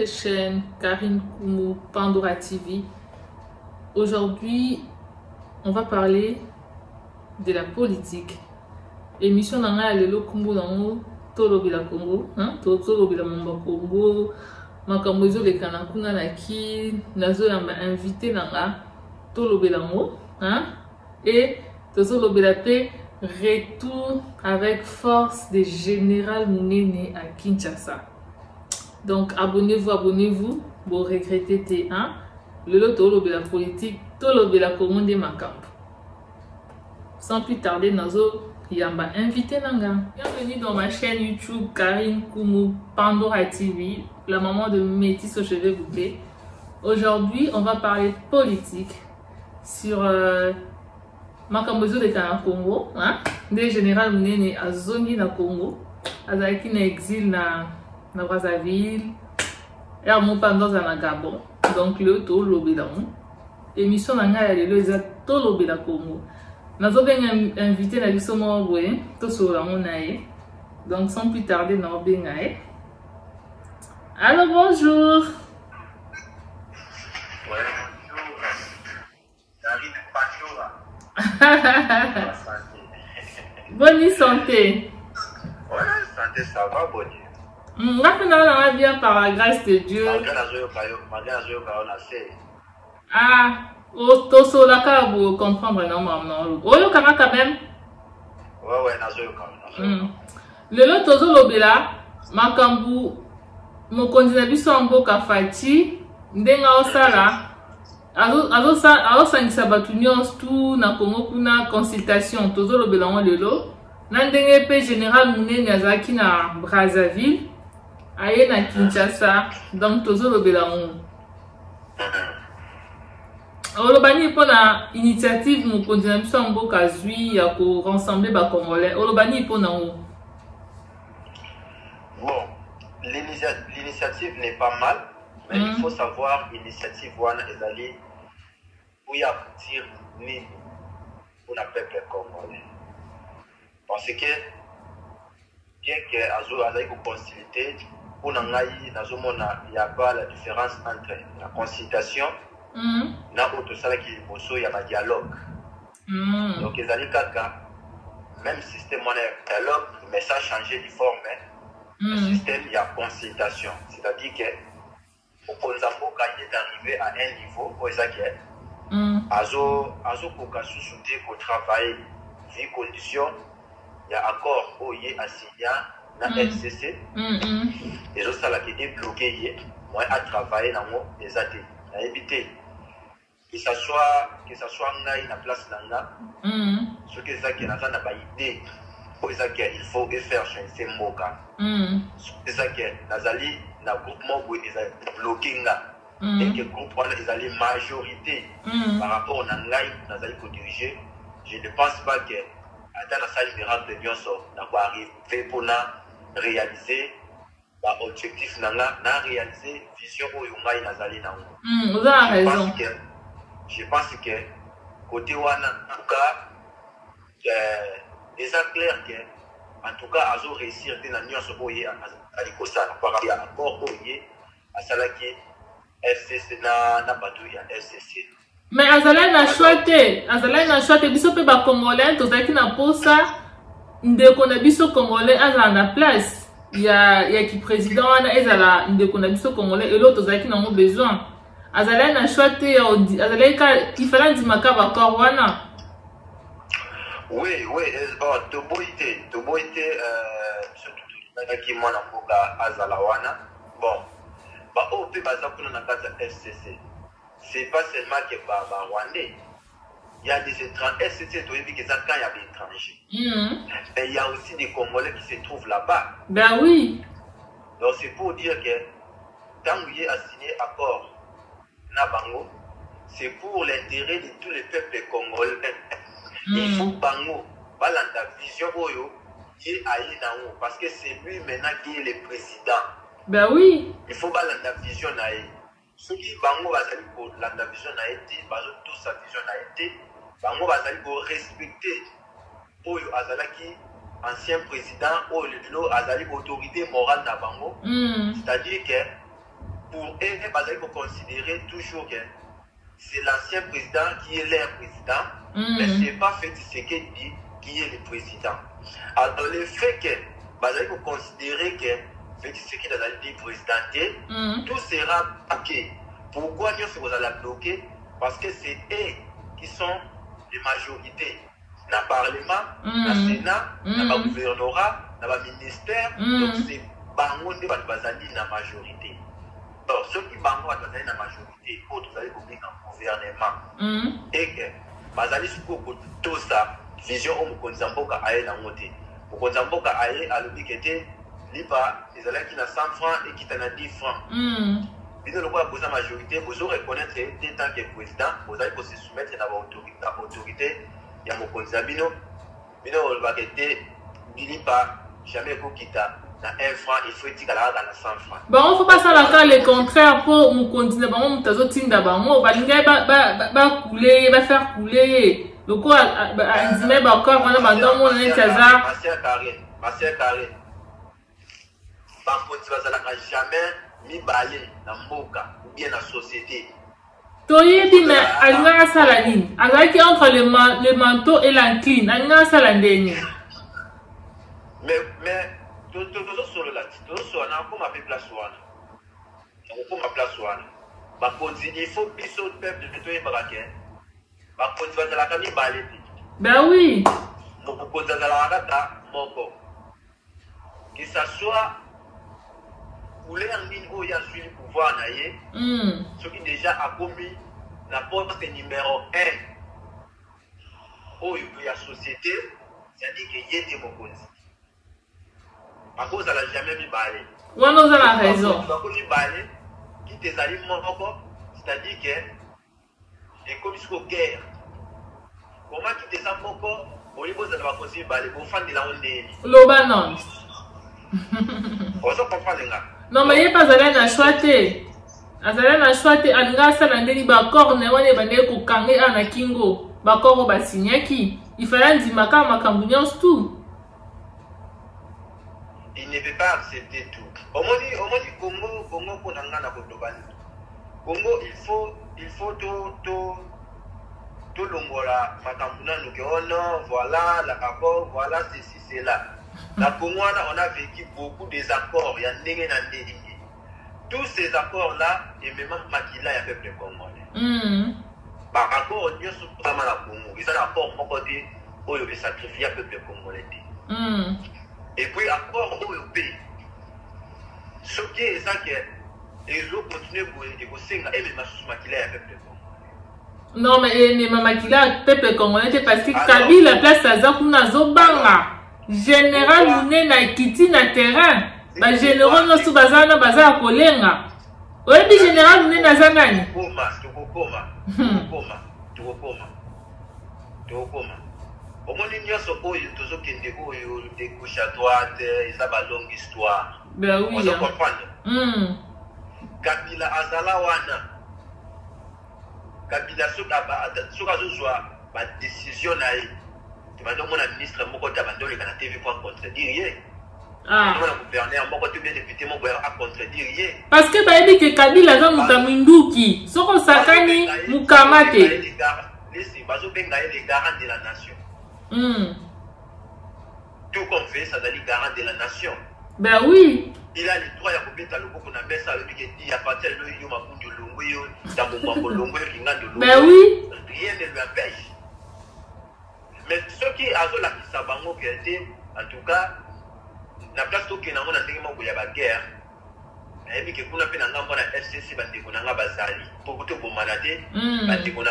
votre chaîne Karine Koumou Pandora TV. Aujourd'hui, on va parler de la politique. Émission dans la Lelo Kumbu Nango, Tolobila Congo, Tolobila Mamba Congo, Makamozo le Kanakuna Naki, Nazo Yamba invité dans la Tolobila Mo, et Tolobila P. Retour avec force de Général Mounene à Kinshasa. Donc abonnez-vous, vous regrettez T1, le lot de la politique, tout de la commune de Macamp. Sans plus tarder, Nazo Yamba invité Nanga. Bienvenue dans ma chaîne YouTube Karine Koumou Pandora TV, la maman de Métis aux cheveux bouclés. Aujourd'hui, on va parler de politique sur Makambozo de Congo, des général Mounene à Zongi na Congo, Azaki na exil na Brazzaville, et à mon pendant na Gabon, donc le to lobédam. Émission na nga ya lelo za to lobéda Congo. Nazo benga invité na biso mo boye, to so la monaye. Donc sans plus tarder na benga Allô, bonjour. Bonne santé. Ouais, santé, ça va, bonne. Maintenant, on va bien par la grâce de Dieu. Ah, au solaka vous comprendre normalement. Oh, yo kama quand même. Ouais, nazo yo quand même. Le lot tozo lobela, makambu, mon continent biso mboka fati, ndenga osala. Alors sangisa batu nyonso tu na Congo kuna consultation tozo lobela ngo lelo na ndenge pe général Mounene azaki na Brazzaville aye na Kinshasa, donc tozo lobela ngo olobani po na initiative mo kontina biso mboka zui ya ko rassembler ba Congolais olobani po na ngo. Bon, l'initiative n'est pas mal. Mais il faut savoir l'initiative wana ezali pour y aboutir ni pour le peuple congolais. Parce que bien que azo azali ko concilier pour ngai nazomona il y a pas la différence entre la conciliation na auto sala ki boso ya ba dialogue. Donc ezali kaka même système wana dialogue mais ça changer de forme. Le système il y a conciliation, c'est-à-dire que Okonzamboka est arrivé à un niveau où Azo Koka sous-souté pour travailler, vu condition, il y a accord où il y a assigné dans LCC, et je sais qui est bloqué, moi à travailler dans les athées, à éviter que ça soit na place là, ce que ça qui n'a pas idée, il faut faire changer Mboka, c'est ça que Nazali. Le groupement est bloqué et que le groupe est allé majorité par rapport à Nazali pour diriger. Je ne pense pas que dans la salle de rang de Lyon n'a arrivé pour réaliser l'objectif n'a réalisé vision où Yungai Nazali n'a. Vous avez raison. Je pense que côté Wana, en tout cas, déjà clair que en tout cas, Azo réussir dans l'union à l'Ikosa par rapport à l'accord à Salaki FCC na Badouya FCC. Mais Azala na choité, biso pe ba Congolais, tozaki na posa, ndeko na biso Congolais azala na place. Il y a qui président wana ezala ndeko na biso Congolais et l'autre tozaki na mo besoin. Azala na choité, azala ka il fallait ndimaka ba korwana. Oui, Toboité, surtout qui m'a Azalawana. Bon, au pays FCC, c'est pas seulement que Rwandais. Il y a des étrangers, FCC, quand il y a des étrangers. Mais il y a aussi des Congolais qui se trouvent là-bas. Ben oui. Donc c'est pour dire que tant qu'il y a signé accord Nabango, c'est pour l'intérêt de tous les peuples congolais. Il faut Bango, la vision Oyo, qui est Aïnaou, parce que c'est lui maintenant qui est le président. Ben oui. Il faut la vision Aïe. Ceux qui Bango va pour la vision Aïe, tous sa vision Aïe, Bango va pour respecter Oyo Azalaki, ancien président, Oyo Azali autorité morale na Bango. C'est-à-dire que pour eux, il faut considérer toujours que c'est l'ancien président qui est leur président, mais ce n'est pas Félix Tshisekedi qui est le président. Alors, le fait que il faut considérer que Félix Tshisekedi a été présidenté, tout sera bloqué. Pourquoi nous allons bloquer? Parce que c'est eux qui sont les majorités. Dans le Parlement, dans le Sénat, dans le gouvernorat, dans le ministère, donc c'est Bango qui va être la majorité. Alors, ceux qui Bango va être la majorité, autres allaient publier un gouvernement. Et que, bazali suko tout ça, vision au Mukonzamboka aye na moté. Mukonzamboka aye à l'obligité, liba, les allants qui n'a 100 francs et qui t'en a 10 francs. Vous avez la majorité, vous reconnaître en tant que président, vous allez se soumettre à l'autorité. Il y a mon Konzabino, mais non, on va quitter, il n'y a pas jamais pour quitter. Dans 1 franc, il faut dire qu'elle a dans 100 francs. Bon, on ne faut pas ça le contraire pour nous continuer. On va couler, va faire couler. Le coup, à Nzime, encore, on a maintenant mon César. Ma sœur Carré. Par contre, tu vas jamais mi balé dans Moka ou bien dans la société. Toyebi, mais Alina Saladine, alors qui entre le manteau et l'encline, Alina Saladine. Mais, tout sur le latin, tout sur un peu ma place ouane. On peut ma place ouane. Par contre, il faut que le peuple de tout est braqué. Par contre, tu vas la famille balé. Ben oui. Mon contre, tu vas la rata, mon corps. Que ça soit. Pour les gens qui ont suivi le pouvoir, ceux qui déjà a commis la poste numéro 1 où il y a la société, c'est-à-dire qu'il y a des mokozi. À cause de la jamais mis balé. Oui, nous avons la raison. Tu vas mis balé, qui te allie encore, c'est-à-dire que les commissions de guerre, comment qui te allie encore, au niveau de la possible balé, pour faire de la honte. Loba non. On s'en comprend les gars. Non, mais il n'y a pas à choisir. Azalana choisir. Alga salandeli bakor ne wane bande ko kange ana kingo. Bakor ba signaki. Il fallait dire maka makambunyans tout. Il ne peut pas accepter tout. Au moins dit Congo pour n'angana ko tobani. Congo il faut tout longola makambuna nous que oh non voilà l'accord voilà ceci c'est là. La Congo, on a vécu beaucoup des accords. Il y a des tous ces accords-là, et même Makila, il y a peuple congolais. Par accord, Dieu se trouve à la Congo. Ils ont un accord pour côté où il veut sacrifier le peuple congolais. Et puis, accord où il paye. Ce qui est ça que les autres continuent de bosser, et même Makila, il y a peuple congolais. Non, mais Makila, peuple congolais, parce que Kabi, la place à Zakuna Zobanga. Général Mouné na kiti na terrain. Ba général no su bazana bazala kolenga. Oyebi général Mouné na zangani. Tukokoma. Omoni nyoso oyo tozokende oyo de gauche à droite, ils ont une longue histoire. Ben oui. On comprend. Kabila azala wana. Kabila soka zozwa ba décision na ye. Maintenant, mon ministre moko tabandole kana TV pour contredire. Mon gouverneur moko tebe député moko a contredire. Parce que ba dit que Kabila za mutaminduki, soko sakani mukamate. Les bazo benga les garants de la nation. Tout comme fait ça dans les garants de la nation. Ben oui. Il a le droit à couper le beaucoup na mesa le qui dit à partir de yo makundu longo yo tambo longo yo kingando longo. Ben oui. Rien ne lui empêche. Mais ceux qui ont la Kisabango qui a été, en tout cas, la place où il y a une guerre, et puis que nous avons un FCC, nous avons un bazali, pour que vous maladez, nous avons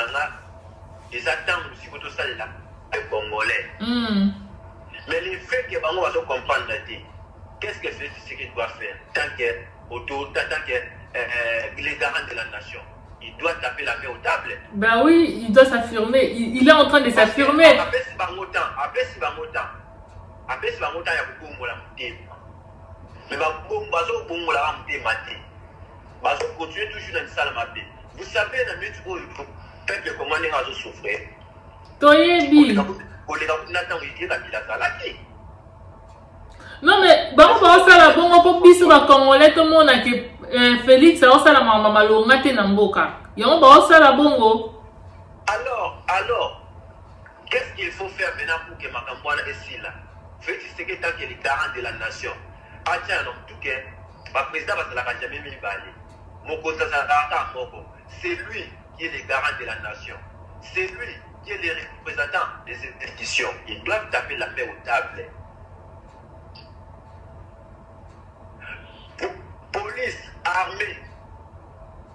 des attentes aussi pour tout ça là, les Congolais. Mais le fait que nous allons comprendre, qu'est-ce que c'est ce qu'il doit faire, tant que les garants de la nation. Il doit taper la main aux tables. Ben oui, il doit s'affirmer. Il est en train de s'affirmer. Après, si il y a beaucoup de monde. Mais continuer toujours dans une salle mappée. Vous savez, dans le métier où le peuple comment les gens souffrent. Toyebi. Non mais bon ça la bon pour biso ba congolais tout le monde a que Félix a osala mama longa te na mboka. Yango ba osala bongo. Alors, qu'est-ce qu'il faut faire maintenant pour que Makambouana est si là? Félix Tshisekedi tant qu'il est garant de la nation. Ah tiens, donc tout cas, le président va se la jamais mis balé. C'est lui qui est le garant de la nation. C'est lui qui est le représentant des institutions. Ils doivent taper la main aux tables. Police, armée,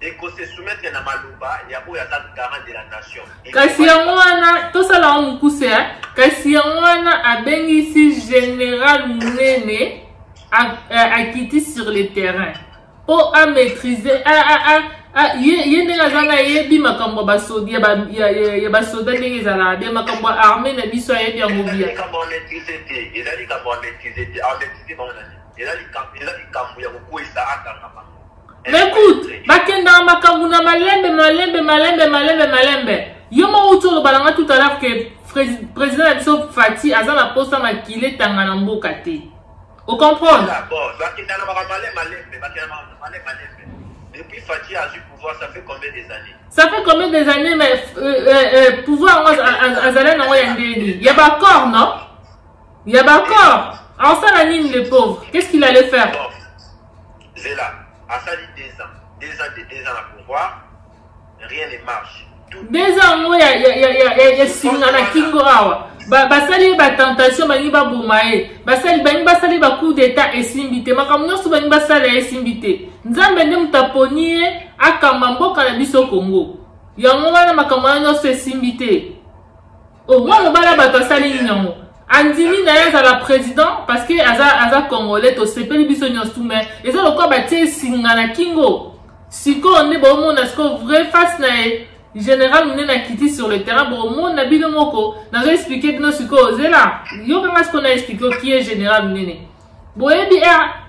et qu'on se soumette à Malouba, il y a où il y a le garant de la nation. Kasi yangoana, tout ça là on pousse, kasi yangoana a bien ici général Mounene a quitté sur le terrain. Pour à maîtriser, il y a des makambo basodi, il y a basoda des zala, des makambo armés na biso ya bien mobile. Il comment maîtriser, il a dit comment maîtriser, il a dit kambu ya kuisa akanga. Mais écoute, bakenda makambo na malembe. Yomo utolo balanga tout à l'heure que président Abso Fati azan la poste na kile tangana mboka te. Vous comprenez? Depuis Fati a eu pouvoir, ça fait combien des années? Ça fait combien des années, mais pouvoir Azalène en Yandéni. Il y a d'accord, non? Il y a d'accord. Alors ça, la ligne, les pauvres, qu'est-ce qu'il allait faire? Bon, c'est là. À ça, il y a 2 ans à pouvoir, rien ne marche. 2 ans, il y a Singana Kingorawa. Basali ba tentation bani ba bumae basali bani basali ba coup d'état esimbité makamno so bani basali esimbité nzambe ndi mutaponi akamba mboka na biso Congo yango wana makamano so esimbité o mwa bala bato sali nyongo andimi na yaza la président parce que aza congolais to sepeli biso nyostume eza lokwa batie singana kingo siko ne bo mona siko vrai face na général on a quitté sur le terrain bon mon nabilo moko n'a expliqué nos suko zela yo comment ce qu'on a expliqué qui est général Nene boyebi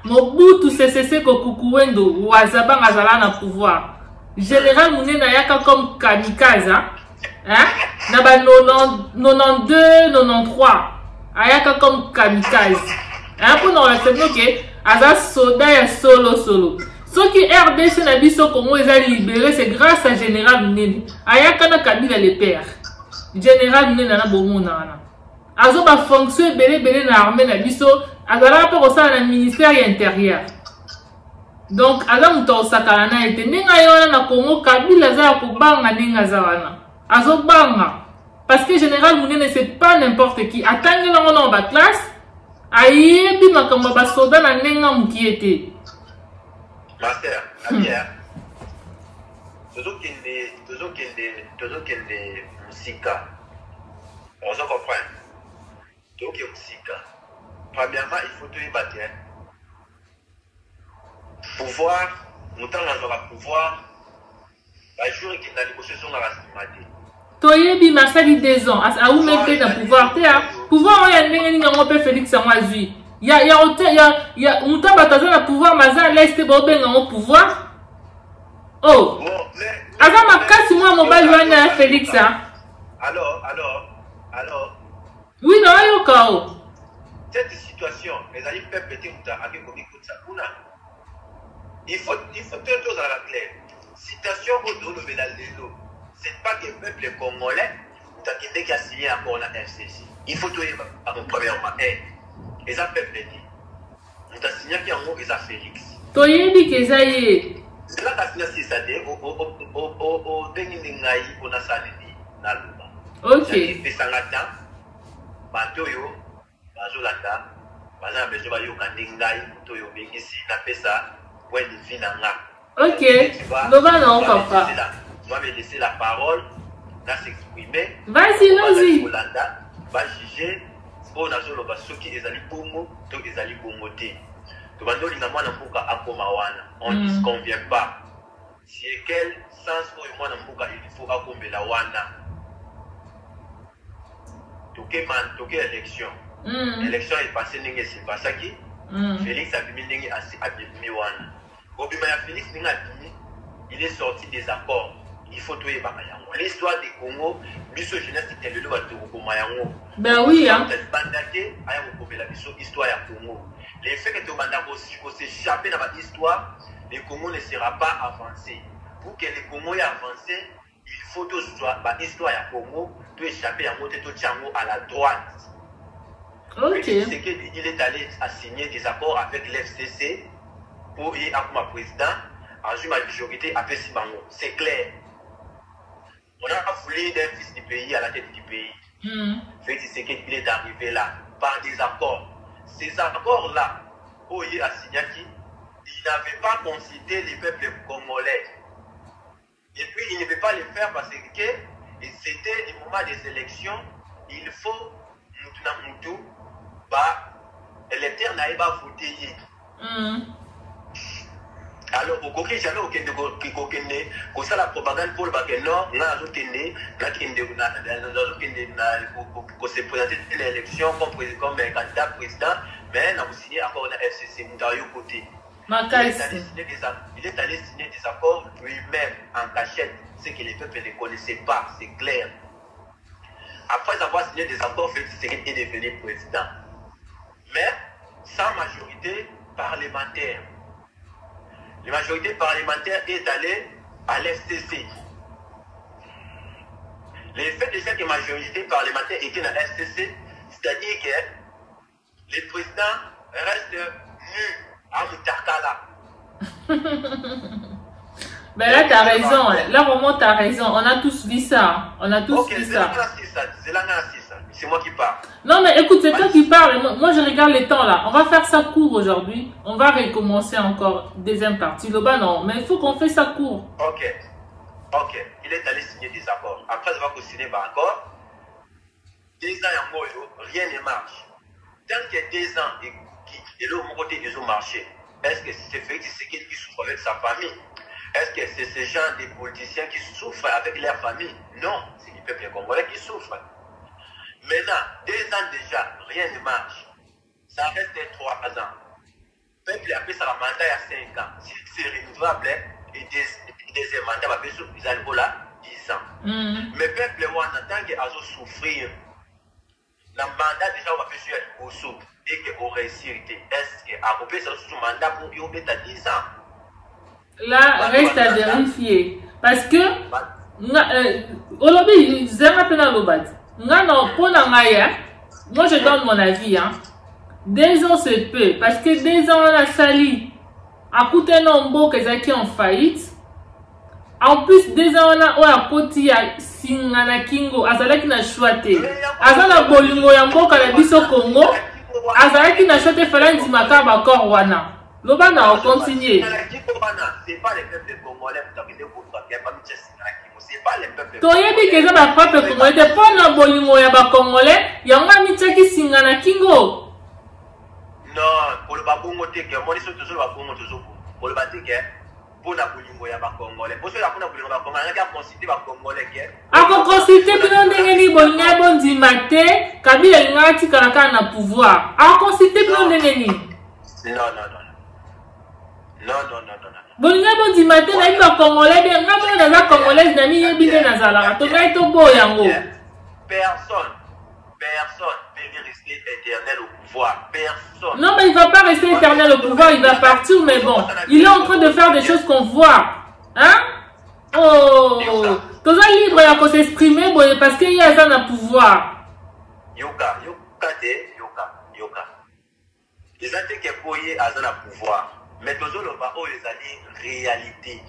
Mobutu CCC ko kukuwendo wazaba ngazala na pouvoir général Nene yaka comme kamikaze hein na ba 92 93 ayaka comme kamikaze hein pour nous rester que aza soda ya solo ce qui RDC na biso Congo est libéré, c'est grâce à Général Nene. Ayakana Kabila le père. Général Nene na bomona. Azo ba fonction belé na armée na biso, azala pa ko sa na ministère intérieur. Donc aza muto sakana na ete ninga yona na Congo Kabila za ko banga ninga za wana. Azo banga parce que Général Nene c'est pas n'importe qui. Atangi na ngona ba classe, ayebi makambo ba soda na ninga mukiete. Master, la bière. Toujours qu'il est Moussika. On se comprend. Donc, il y a Moussika. Premièrement, il faut tout y battre. Pouvoir, nous avons le pouvoir. Le jour qu'il y a la négociation dans la stigmatique. Toyebi Masali 2 ans. A où même le pouvoir? Pouvoir, il y a un peu Félix Samouazi. Il y a un pouvoir, Maza l'Est au pouvoir. Oh, avant ma casse, moi, mon bal, Félix. Alors. Oui, non, il y a un chaos. Cette situation, les amis peuvent péter avec il faut deux choses à la claire. Citation au dos de Mélalelo. C'est pas que le peuple congolais, qui a signé encore la FCC. Il faut tout à mon premier moment. Et ça peut dire. Nous avons signé qu'il y a un mot et ça Félix. Toyebi Kezaye. C'est là que nous avons signé au Beningaï pour nous saluer dans le bas. Ok. Et ça n'a pas Batoyo, Bazolata, Bazan Bejoba Yokandengaï, Toyo Bengisi, Napesa, point de vue Nanga. Ok. Nova non, papa. Tu vas me laisser la parole, là s'exprimer. Vas-y. Va juger. On a solo basoki ezali bongo to ezali bongo te to bandoli na mwana mbuka akoma wana on ne se convient pas si quel sens pour mwana mbuka il faut akombela wana toke élection élection est passée ndenge c'est pas ça qui Félix abimi ndenge abimi wana obima ya Félix ndenge abimi il est sorti des accords il faut tout yeba yango l'histoire du Congo biso jeunesse telelo ba to ko mayango ben oui hein bandate aya ko la biso histoire ya Congo les faits que to banda ko s'échapper dans la histoire le Congo ne sera pas avancé. Pour que le Congo ait avancé, il faut que l'histoire du Congo peut échapper à la droite. Ok. Il est allé signer des accords avec l'FCC pour y avoir un président. En une majorité, après Simango. C'est clair. On a voulu d'un fils du pays à la tête du pays. C'est qu'il est arrivé là, par des accords. Ces accords-là, il n'avait pas consulté les peuples congolais. Et puis, il ne peut pas le faire parce que c'était le moment des élections. Il faut, l'électeur n'avait pas voté. Alors, au Coquet, j'avais aucun la propagande pour le bac nord, qu'on s'est présenté à l'élection comme candidat président, mais on a signé encore un FCC, côté. Il est allé signer des accords lui-même en cachette, ce que les peuples ne connaissaient pas, c'est clair. Après avoir signé des accords, c'est qu'il est devenu président. Mais sans majorité parlementaire. La majorité parlementaire est allée à l'FCC. Le fait de cette majorité parlementaire était dans l'FCC, c'est-à-dire que le président reste nu à Moutarkala. Ben là, tu as raison. Là, vraiment, tu as raison. On a tous vu ça. On a tous vu ça. C'est moi qui parle. Non, mais écoute, c'est toi qui parles. Moi, je regarde les temps là. On va faire ça court aujourd'hui. On va recommencer encore deuxième partie. Là-bas, non. Mais il faut qu'on fasse ça court. Ok. Il est allé signer des accords. Après avoir signé des accords, 2 ans en Moyo, rien ne marche. Tant qu'il y a 2 ans et l'autre côté ils ont marché, est-ce que c'est fait que c'est quelqu'un qui souffre avec sa famille? Est-ce que c'est ces gens des politiciens qui souffrent avec leur famille? Non, c'est les peuples congolais qui souffrent. Maintenant, 2 ans déjà, rien ne marche. Ça reste 3 ans. Le peuple a fait ça mandat il y a 5 ans. Si c'est renouvelable, et deuxième mandat, ils allent là 10 ans. Mais le peuple, en tant qu'ils ont souffrir, le mandat déjà, on va faire sur le sous et qu'on réussit. Est-ce qu'on peut faire ce mandat pour y mettre à 10 ans? Là, reste à vérifier. Parce que, aujourd'hui, je me rappelle dans l'Obat. Moi, je donne mon avis. 2 ans, c'est peu. Parce que 2 ans, on a sali. À coûter un nombre qui en faillite. En plus, 2 ans, on a côté Singana Kingo. Azalaki na chouate. Azala bolingo yambo kalabiso Congo. Azalaki na chouate falan di makaba korwana. Loba na on continue. C'est pas les peuples congolais c'est pas les peuples. Toyebi que ça peuple congolais de pona bolingo ya ba congolais, yanga mitaki Singana Kingo. Non, pour le babongo te que moi ils toujours babongo toujours pour le baté que pour la bolingo ya ba congolais. Pour cela pour la bolingo ba congolais, on a considéré ba congolais que ako considéré bino ndenge ni bolingo bondi mate, kabila ngati karaka na pouvoir. Ako considéré bino ndenge ni. Non. Bolinga bondi mate na iba congolais bien ngamo na za congolais na mi yebinde na zala. To ngai to boyango. Personne peut rester éternel au pouvoir. Personne. Non, mais il ne va pas rester éternel au pouvoir, il va partir, mais bon, il est en train de faire des choses qu'on voit. Hein? Oh! Tous les libres, il faut s'exprimer parce qu'il y a un pouvoir. Yoka. Les gens qui ont un pouvoir. Mais tous les gens ils ont réalité.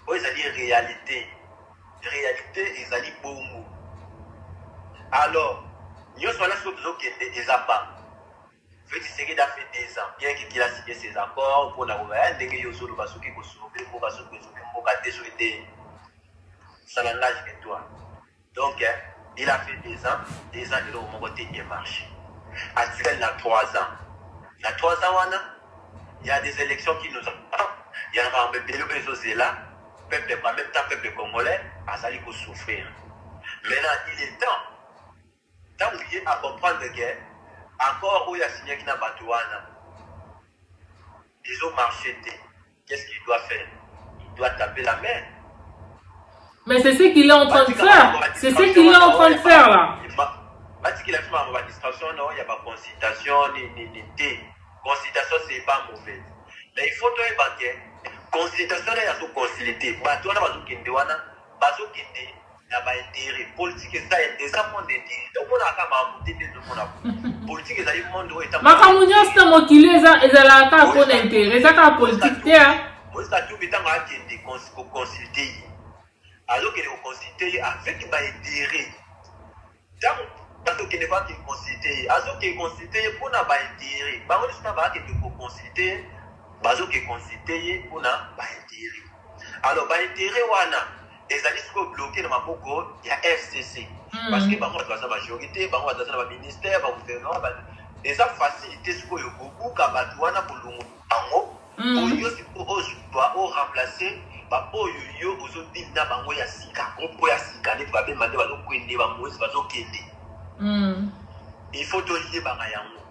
Ils ont réalité. Réalité, ils ont bongo. Alors, nous sommes là sur des apparts. Fait que c'est qu'il a fait 2 ans, bien qu'il a signé ses accords pour la nouvelle, dès que nous sommes là sur des pour ça l'engage que toi. Donc, il a fait 2 ans, 2 ans, il a au côté il marche. Actuellement, il a 3 ans. Il y a 3 ans, il y a des élections qui nous attendent. Il y a un peu de choses là. Peuple, en même temps, peuple congolais, a sali pour souffrir. Maintenant, il est temps. Tant où il y a à comprendre que, encore où il y a signé qui n'a pas de ils ont marché. Qu'est-ce qu'il doit faire? Il doit taper la main. Mais c'est ce qu'il est en train de faire. C'est ce qu'il est en train de faire là. Parce qu'il a fait ma distraction, non, il n'y a pas de consultation, ni thé. Consultation, c'est pas mauvais. Mais il faut que tu aies consultation à la conciliation. Tu as intérêt politique, ça est déjà mon intérêt. Donc on a quand même politique, ça est monde où est. Makamunyo c'est mon kilo, ezala ka pour intérêt, ça ka politique là. Moi ça tout le temps à des consulter. Alors que les consulter avec ba intérêt. Donc parce que ne pas que consulter, alors que consulter pour na ba intérêt. Ba on ne va que consulter, parce que consulter pour na ba intérêt. Alors ba intérêt wana les alliés sont bloqués dans ma boko, il y a FCC. Parce que bango dans la majorité, bango dans la ministère, bango gouvernement, les facilités ce que beaucoup kabatouana pour le bango, pour yo c'est pour doit remplacer, ba yo aujourd'hui na bango ya sika, on ya sika ne va bien demander ba kwende ba moise ba kende. Il faut donner banga yango.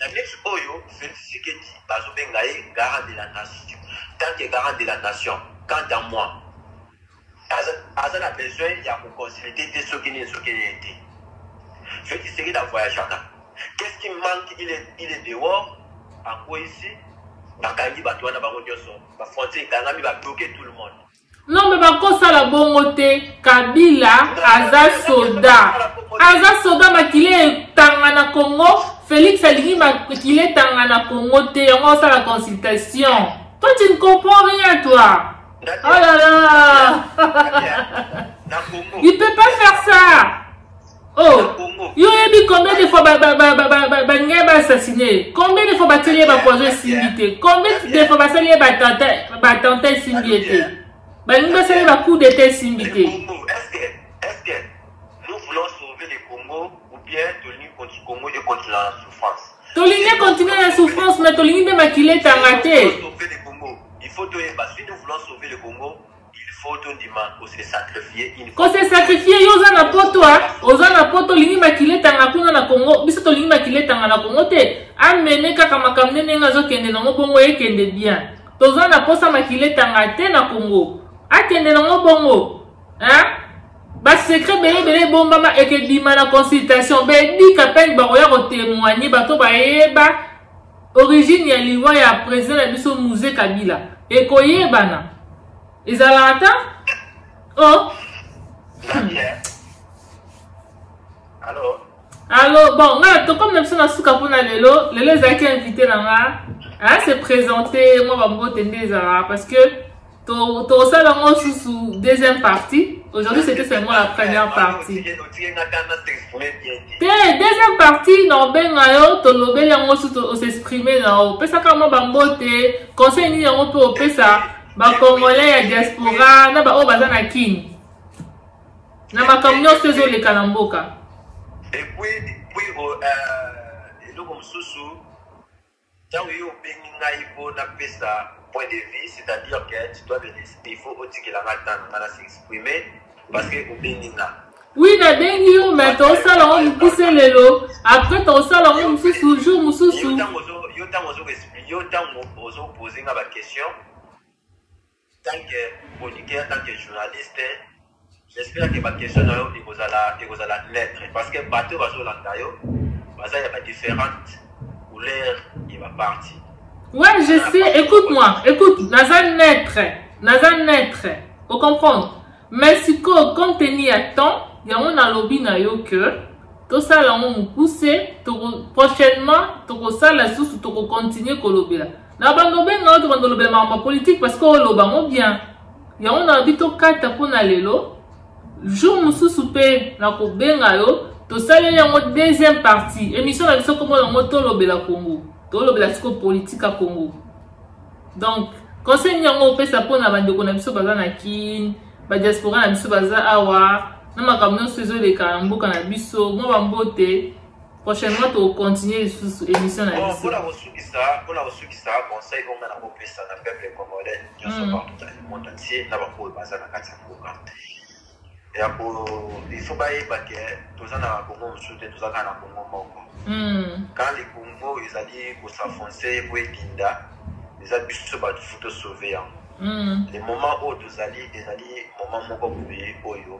La next oyo fait ce que dit bazo bengaye garant de la nation. Tant que garant de la nation, quant à moi Azan a besoin de consolider ce qui n'est été. Je dis c'est d'un voyage. Qu'est-ce qui manque? Il est dehors. En quoi ici? La frontière va bloquer tout le monde. Non, mais par contre, ça la bonne Kabila, Aza Soda. Aza Soda, makile Tangana Congo. Félix Aligui, makile Tangana Congo. On ça la consultation. Toi, tu ne comprends rien, toi. Oh là là! Il peut pas faire ça! Oh! Il y a combien de fois Bangé assassiné? Combien de fois Batelier va poser Simbité? Combien de fois Batelier va tenter Simbité? Bangé va coup d'été Simbité. Est-ce que nous voulons sauver le Congo ou bien Tolini contre le Congo et contre la souffrance? Tolini continue la souffrance, mais Tolini même maquillé Tangaté. Il faut si nous voulons sauver le Congo, il faut se sacrifier. Quand se sacrifier, yoza na poto oza na poto lingi makile tanga kuna na Congo, biso to lingi makile tanga na Congo te. Amene kaka makamne nenga zo kende na bongo ekende bien. Toza na posa makile tanga te na Congo. Akende na bongo. Hein? Ba secret bele bomba ma ekebima na consultation. Be di kapeng ba oya ko témoigner ba to ba eba origine ya liwa ya président la biso Mouzé Kabila. Et koyebana ezalata oh alors bon nga to comme na suka pona lelo zaki invité nanga hein se présenter moi ba mbote ndezara parce que to sala ngo sous deuxième partie. Aujourd'hui c'était seulement la première partie. Deuxième partie non benga yo to lobeli ngo sous s'exprimer na pesa kama ba mbote conseil ni yango pe opesa ba congolais ya diaspora na ba o bazana king na makamnyo sezo le kalamboka. Et puis le comme sous tant yo benga ipo na pesa point de vue, c'est-à-dire que tu dois il faut aussi que la matin s'exprimer parce que au Bénina. Oui, na bengi yo mais to sala on pousser lelo après to sala on mususu jour mususu. Yo tant ozo poser la question tant que chroniqueur, tant que journaliste, j'espère que ma question là est la lettre parce que bateau va sur l'andayo, parce qu'il y a pas différentes couleurs qui va partir. Ouais, je sais. Écoute-moi. Écoute, Nazan naître. Vous comprenez? Mais si compte tenu à temps, il y a un lobby na yo que tout ça là on pousser prochainement tout ça la source tout continuer ko lobby là. Na bando ben na to lobby ma politique parce que loba mo bien. Il y a un habito kata pona lelo. Jour mususu pe na ko benga yo to ça là en deuxième partie. Émission la biso comment on moto lobby la Congo. Tout le politique à Congo. Donc, conseil n'yango pesa pona bande ko na biso baza na kin, ba diaspora na biso baza awa, na makamno sezo de kalamboka na biso, mo bambote. Prochainement to continuer sous émission na biso. Pour la reçu qui ça, conseil on na ko pesa na peuple congolais, je sais pas tout le monde entier na ba ko baza na kati ya et il faut pas y que tous en a Congo souté tous en a Congo moko. Quand les Congo ils allaient pour s'enfoncer pour étinda les habitudes sont du photo sauver les moments où tous allaient moment moko pour yo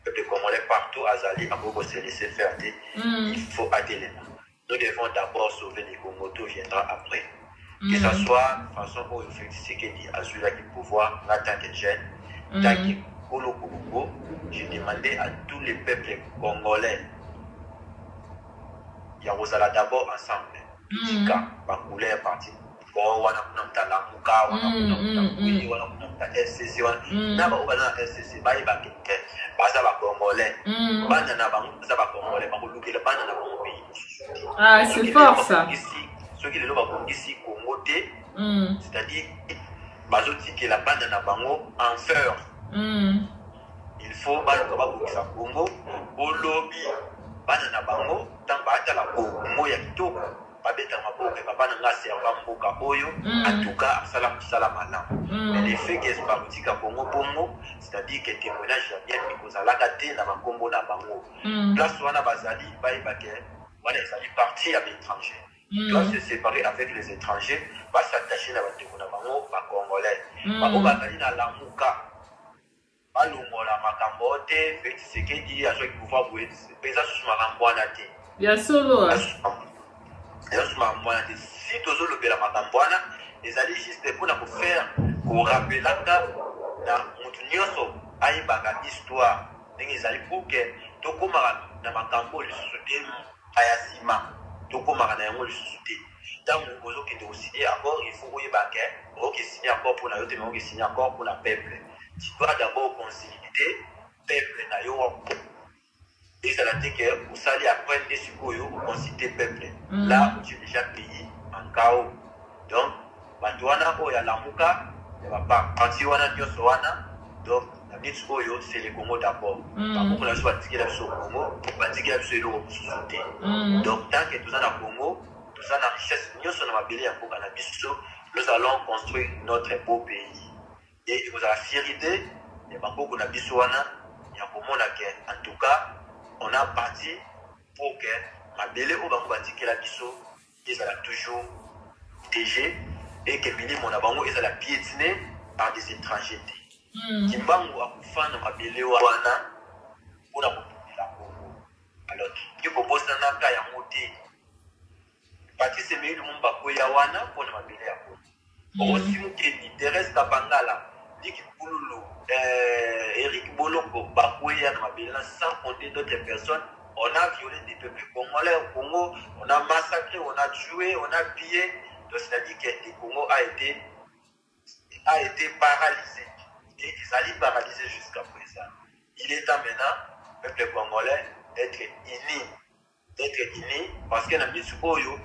peuple congolais partout azali à beaucoup se laisser faire il faut atteler nous devons d'abord sauver les Congo tout viendra après Que ce soit de façon où il fait ce qu'il dit à celui-là qui pouvoir, en tant que jeune, tant que Kolo Congo, j'ai demandé à tous les peuples congolais, il y a d'abord ensemble, Tika, ma couleur partie. Wana kunamta lamuka, wana kunamta wili, wana kunamta SCC, wana kunamta SCC, bayi bakete, baza ba Congolais, bana na bango, baza ba Congolais, bakuluki le bana na bango pays. Ah, c'est fort ça. Ceux qui le ont ici Congo, c'est-à-dire, bazoti que la bande na bango en fer. Il faut baloka Congo, bolobi, bana na bango, tant bata la Congo ya kitoko. En tout cas, mais le fait que ce politique à Congo, c'est-à-dire que le témoignage bien parce à la gâté dans ma combo na bango. Place où on a basali, on est parti à l'étranger. Doit se séparer avec les étrangers, va s'attacher à la bango, à Congolais. Bango basali na lamuka. Balongola makambote, fait ce qu'il dit à chaque pouvoir pour être paysan sur ma ramboanate. Bien solo. Si tu as le la Macamboana, les alliés juste pour faire, pour rappeler la histoire, les alliés pour que tu commences à Macambo, le soutien à Yassima, tu commences à le soutien. Dans le réseau qui est aussi encore, il faut que tu signes encore pour la haute, mais tu signes encore pour la peuple. Tu dois d'abord concilier peuple. Et ça a été que vous allez apprendre des sujets pour citer peuple. Là où tu es déjà payé en chaos. Donc, Bandouana, il y a l'Amouka, il n'y a pas Antiwana, donc, la mise c'est le Congo d'abord. Par contre, la soit tirée sur le Congo, on va dire que c'est le sous-sauté. Donc, tant que tout ça dans le Congo, tout ça dans la richesse, nous sommes appelés à cannabis, nous allons construire notre beau pays. Et vous avez la fierté, il y a beaucoup de Bisouana, il y a beaucoup de en tout cas, on a parti pour que ma belle au bango que la biso ils allaient toujours TG et que mini mon abango ils allaient piétiner par des étrangers. Kimbango a kufana ma belle wana pour la Congo. Alors tu proposes un cas ya moté parce que c'est mieux le monde bakoya wana pour ma belle ya Congo. Aussi que Thérèse Kabangala dit que Pouloulou Eric Boloko bakoya na ma belle sans compter d'autres personnes. On a violé des peuples congolais au Congo, on a massacré, on a tué, on a pillé. Donc c'est-à-dire que le Congo a été paralysé. Et ils allaient paralyser jusqu'à présent. Il est temps maintenant, peuple congolais, d'être unis. Parce que dans le Oyo,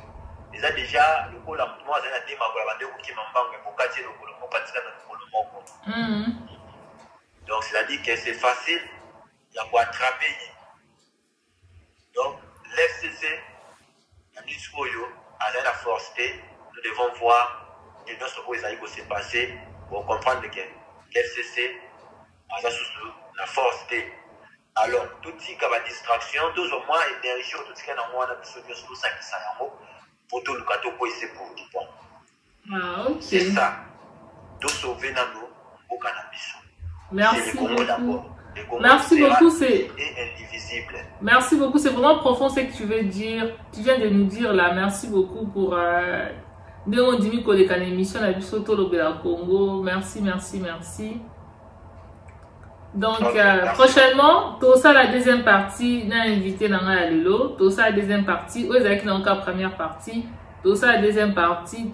ils ont déjà le col à moi, ils ont dit qui m'embangent pour casser le col, pour casser le col. Donc c'est-à-dire que c'est facile, il y a quoi attraper. Donc, l'FCC, la Nutsuoyo, à la force, nous devons voir que dans ce qui s'est passé pour comprendre que l'FCC a la force. Alors, tout ce qui est distraction, tout au moins énergie, tout ce qui est dans moi, tout ce qui est pour tout le cadeau pour essayer pour du bon. C'est ça. Tout sauver dans nous au cannabis. Merci beaucoup. Merci beaucoup, c'est indivisible. Merci beaucoup, c'est vraiment profond ce que tu veux dire. Tu viens de nous dire là. Merci beaucoup pour émission la Congo. Merci. Donc prochainement, tout ça la deuxième partie, n'a invité dans la Lelo, tout ça la deuxième partie, aux qui n'ont qu'à première partie, tout ça la deuxième partie,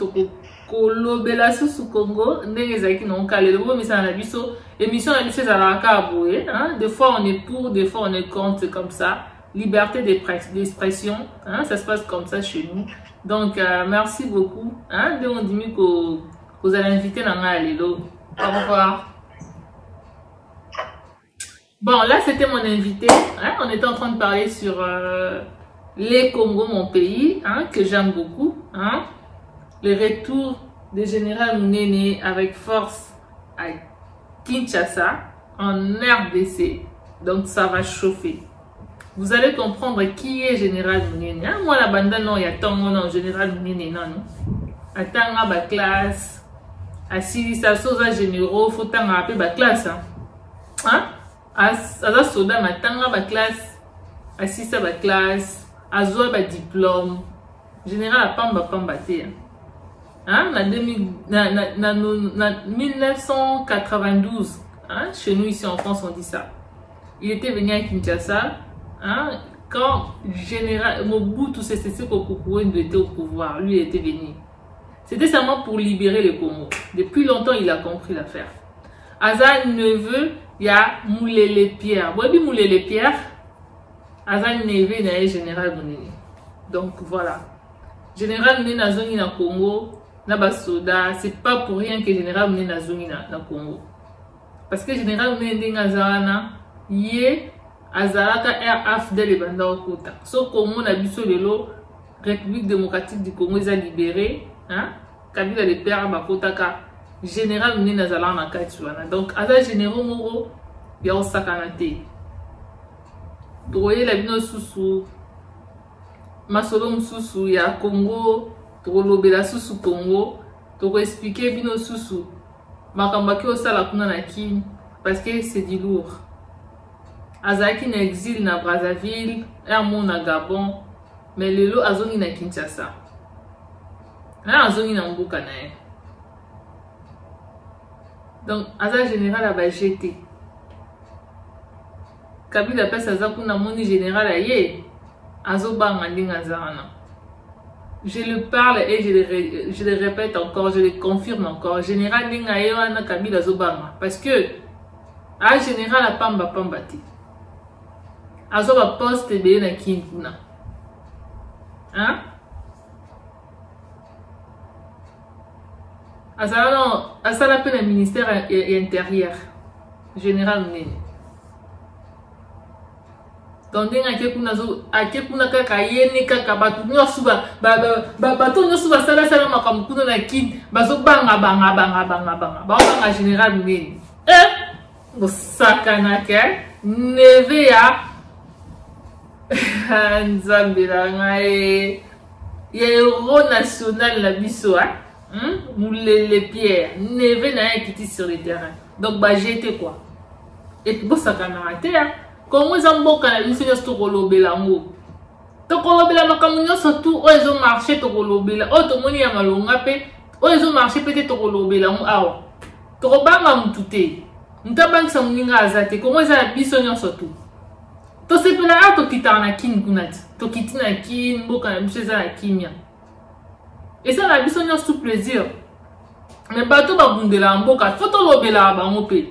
Kolobela sous Congo, n'est qui n'ont qu'à Lelo, mais ça la biso. Émission la biso à hein? Des fois on est pour, des fois on est contre, comme ça. Liberté d'expression, hein? Ça se passe comme ça chez nous. Donc merci beaucoup. Hein? De on dit que vous allez inviter dans la Lelo. Au revoir. Bon, là, c'était mon invité. Hein? On était en train de parler sur les Congo, mon pays, hein, que j'aime beaucoup. Hein? Le retour de Général Mounene avec force à Kinshasa, en RDC. Donc, ça va chauffer. Vous allez comprendre qui est Général Mounene. Hein? Moi, la bande, non, il y a tant de Général Mounene, non. Attends, ma classe. Assis, ça, sosa généraux, faut t'en rappeler ma classe. Hein? Aza soda matanga ba classe, assisa ba classe, azwa ba diplôme, général pamba te. hein, en 1992, hein, chez nous ici en France on dit ça. Il était venu à Kinshasa, hein, quand général Mobutu Sese Seko Kukuwendo était au pouvoir, lui était venu. C'était seulement pour libérer le Congo. Depuis longtemps, il a compris l'affaire. Azan neveu, il y a Moulele Pierre. Bobi Moulele Pierre, Azan neveu, il y a général Mounini. Donc voilà. Général Mounini Nazongi na Congo, na basoda, c'est pas pour rien que général Mounini Nazongi na Congo. Parce que général Mounini Nazarana, yé Azalaka RAFDEL et Banda Okota. So Congo na biso lelo, République démocratique du Congo, ils ont libéré. Hein? Kabila le père Bakotaka général Mounini Nazala na Katsuana. Donc Aza généraux Moro ya Osakanate. Toye la bino susu Masolo Msusu ya Congo, Tolobela susu Congo, Toko expliquer bino susu Makambaki osala kuna na Kin parce que c'est du lourd. Azaki na exil na Brazzaville, Hermon na Gabon, mais lelo azongi na Kinshasa. Là, azongi na mboka na ye. Donc, aza général a jeté. Kabila pesa aza kuna moni général a ye. Azo banga ndinga zana. Je le parle et je le répète encore, je le confirme encore. Général ndinga ye wana Kabila azo banga. Parce que, a général a pamba ti. Azo ba poste be na kinkuna. Hein? Asala pe le ministère intérieur général Mounini. Donc akekuna kaka yene kaka batu nyosu batu nyosu basala makambo kuna na Kin bazo banga banga général Mounini. Bosakana ke neve ya nzambela ye héros national la biso hein. Moulele Pierre, neve na qui était sur le terrain. Donc, bah, j'étais quoi. Et puis, ça a été, comment ils ont beaucoup à la mission de Tokolo-Bela. Tokolo-Bela, ma surtout, ils ont marché Tokolo-Bela. Oh, tout le monde y a malonga, ils ont marché peut-être Tokolo-Bela. Ah, Tokobanga mutute. Ntabang sa muninga azate. Comment ils ont bisonné surtout. To se pela a to kita na Kin kunat. To kitina Kin, boka na mission za na Kimia. Et ça, la biso n'y a sous plaisir. Mais bateau ba bundela mboka, faut tolobela ba ngope.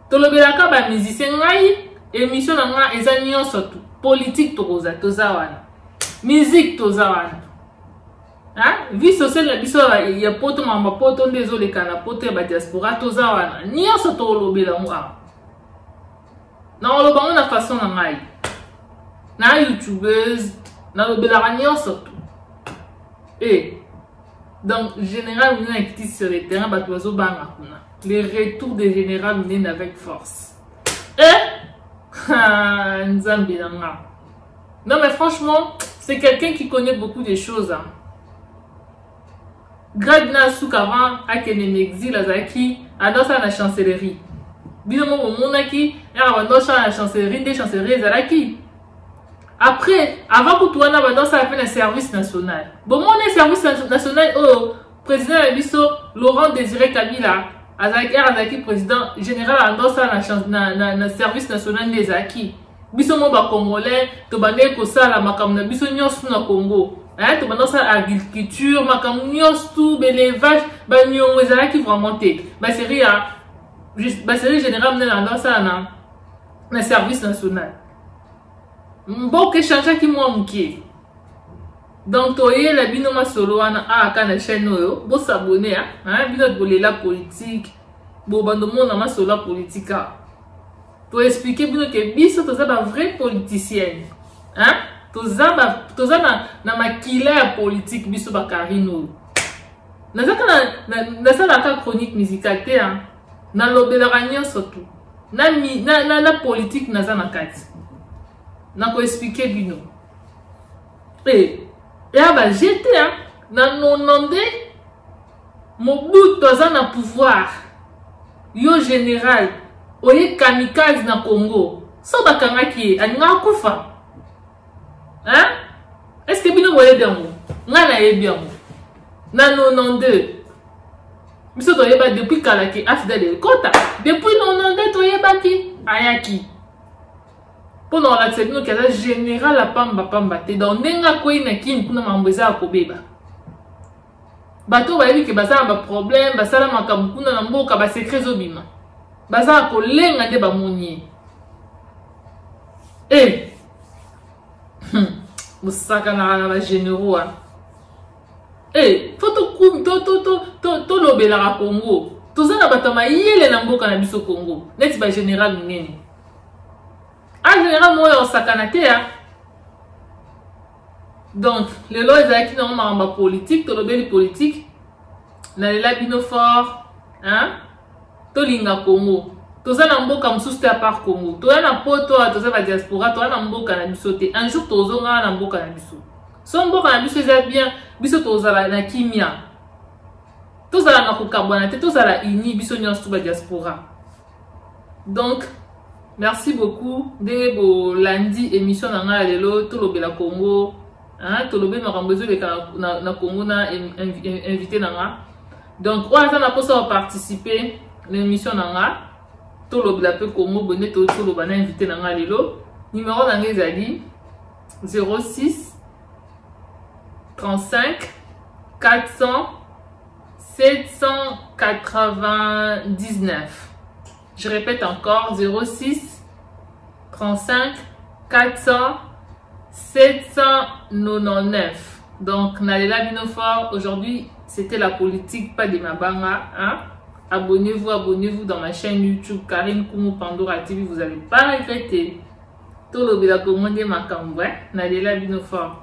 Tolobela ka ba musicien ngai, émission na nga ezanyo surtout. Politique toza wana. Musique toza wana. Hein? Vie sociale la biso ya poto mamba poto ndezole kana poto ba diaspora toza wana. Nyo tolobela mwa. Na oloba na façon na ngai. Na youtubeuse, na lobela nyo surtout. Donc, général Mounini qui sur le terrain, le retour de général Mounini avec force. Non, mais franchement, c'est quelqu'un qui connaît beaucoup de choses. Hein. Grad Nasouk avant, à Kenem exil, Azaki, a dans la chancellerie. Binomo Monaki, a dans la chancellerie, des chancelleries, Zalaki. Après, avant que tu aies un service national. Bon, mon service national, oh, président Abisso, Laurent Désiré Kabila, Azaki, président général, dans le service national des acquis. Biso mo ba Congolais, to bande ko sala makamna biso nyos na Congo. Hein, to bande sa agriculture, makam nyos tout l'élevage, ba nyongo ezalaki vraiment te. Ba série général dans ça na service national. Mboke chanja ki mwa mkie. Donc toye la bino masolo wana kana chaîne oyo, bo s'abonner hein, bino bolela politique, bo bandomo na masolo politique. To expliquer bino que biso toza ba vrai politicienne. Hein? Toza na makila politique biso ba karino. Nazaka na ka chronique musicale te hein. Na lobela ranyo surtout. Na politique naza na kati. N'a expliqué bino. Et bah j'étais hein, dans non Mobutu toza na pouvoir. Yo général, oye kamikaze na Congo. So bakangaki aninga kufa. Hein? Est-ce que bino voyez bien? Nga na ye bien. Na 92 Biso toyeba depuis kalaki afdel kota. Depuis 92 toyebaki ayaki. Pour nous accepter nous que général la pamba te donc nenga koi na kin kuna mambeza akobeba. Bato ba yebi ke basa ba problème basala makambo kuna na mboka ba secret zobima. Basa ko lenga nde ba monye. Musaka na ba généraux. Faut to lobela ka Congo. Tozana batama yele na mboka na biso Congo. Neti ba général ngeni. En général, moi, on s'accanaté. Donc, les lois qui n'ont pas politique, tout le bien politique, na la bino fort, hein, to linga Congo, to ça na mboka msuste à part Congo, to na poto, to ça va diaspora, to na mboka na bisote, un jour to zonga na mboka na biso. So mboka na biso c'est bien, biso to za na kimia, to za na kokabwana, to za la ini biso nyonso ba diaspora. Donc merci beaucoup. Dès que lundi émission nanga lelo tout le bela Congo, hein, tout le bela makambezo le na Congo na invité nanga. Donc on a pas participer l'émission nanga tout le bela pe Congo bonne tout le bana invité nanga lelo. Numéro nanga ezali 06 35 400 799. Je répète encore 06 35 400 799. Donc, Nalela Binofort, aujourd'hui, c'était la politique, pas de Mabanga. Hein? Abonnez-vous dans ma chaîne YouTube Karine Koumou Pandora TV. Vous n'allez pas regretter. Tout le bien commandé ma camboué. Nalela Binofort.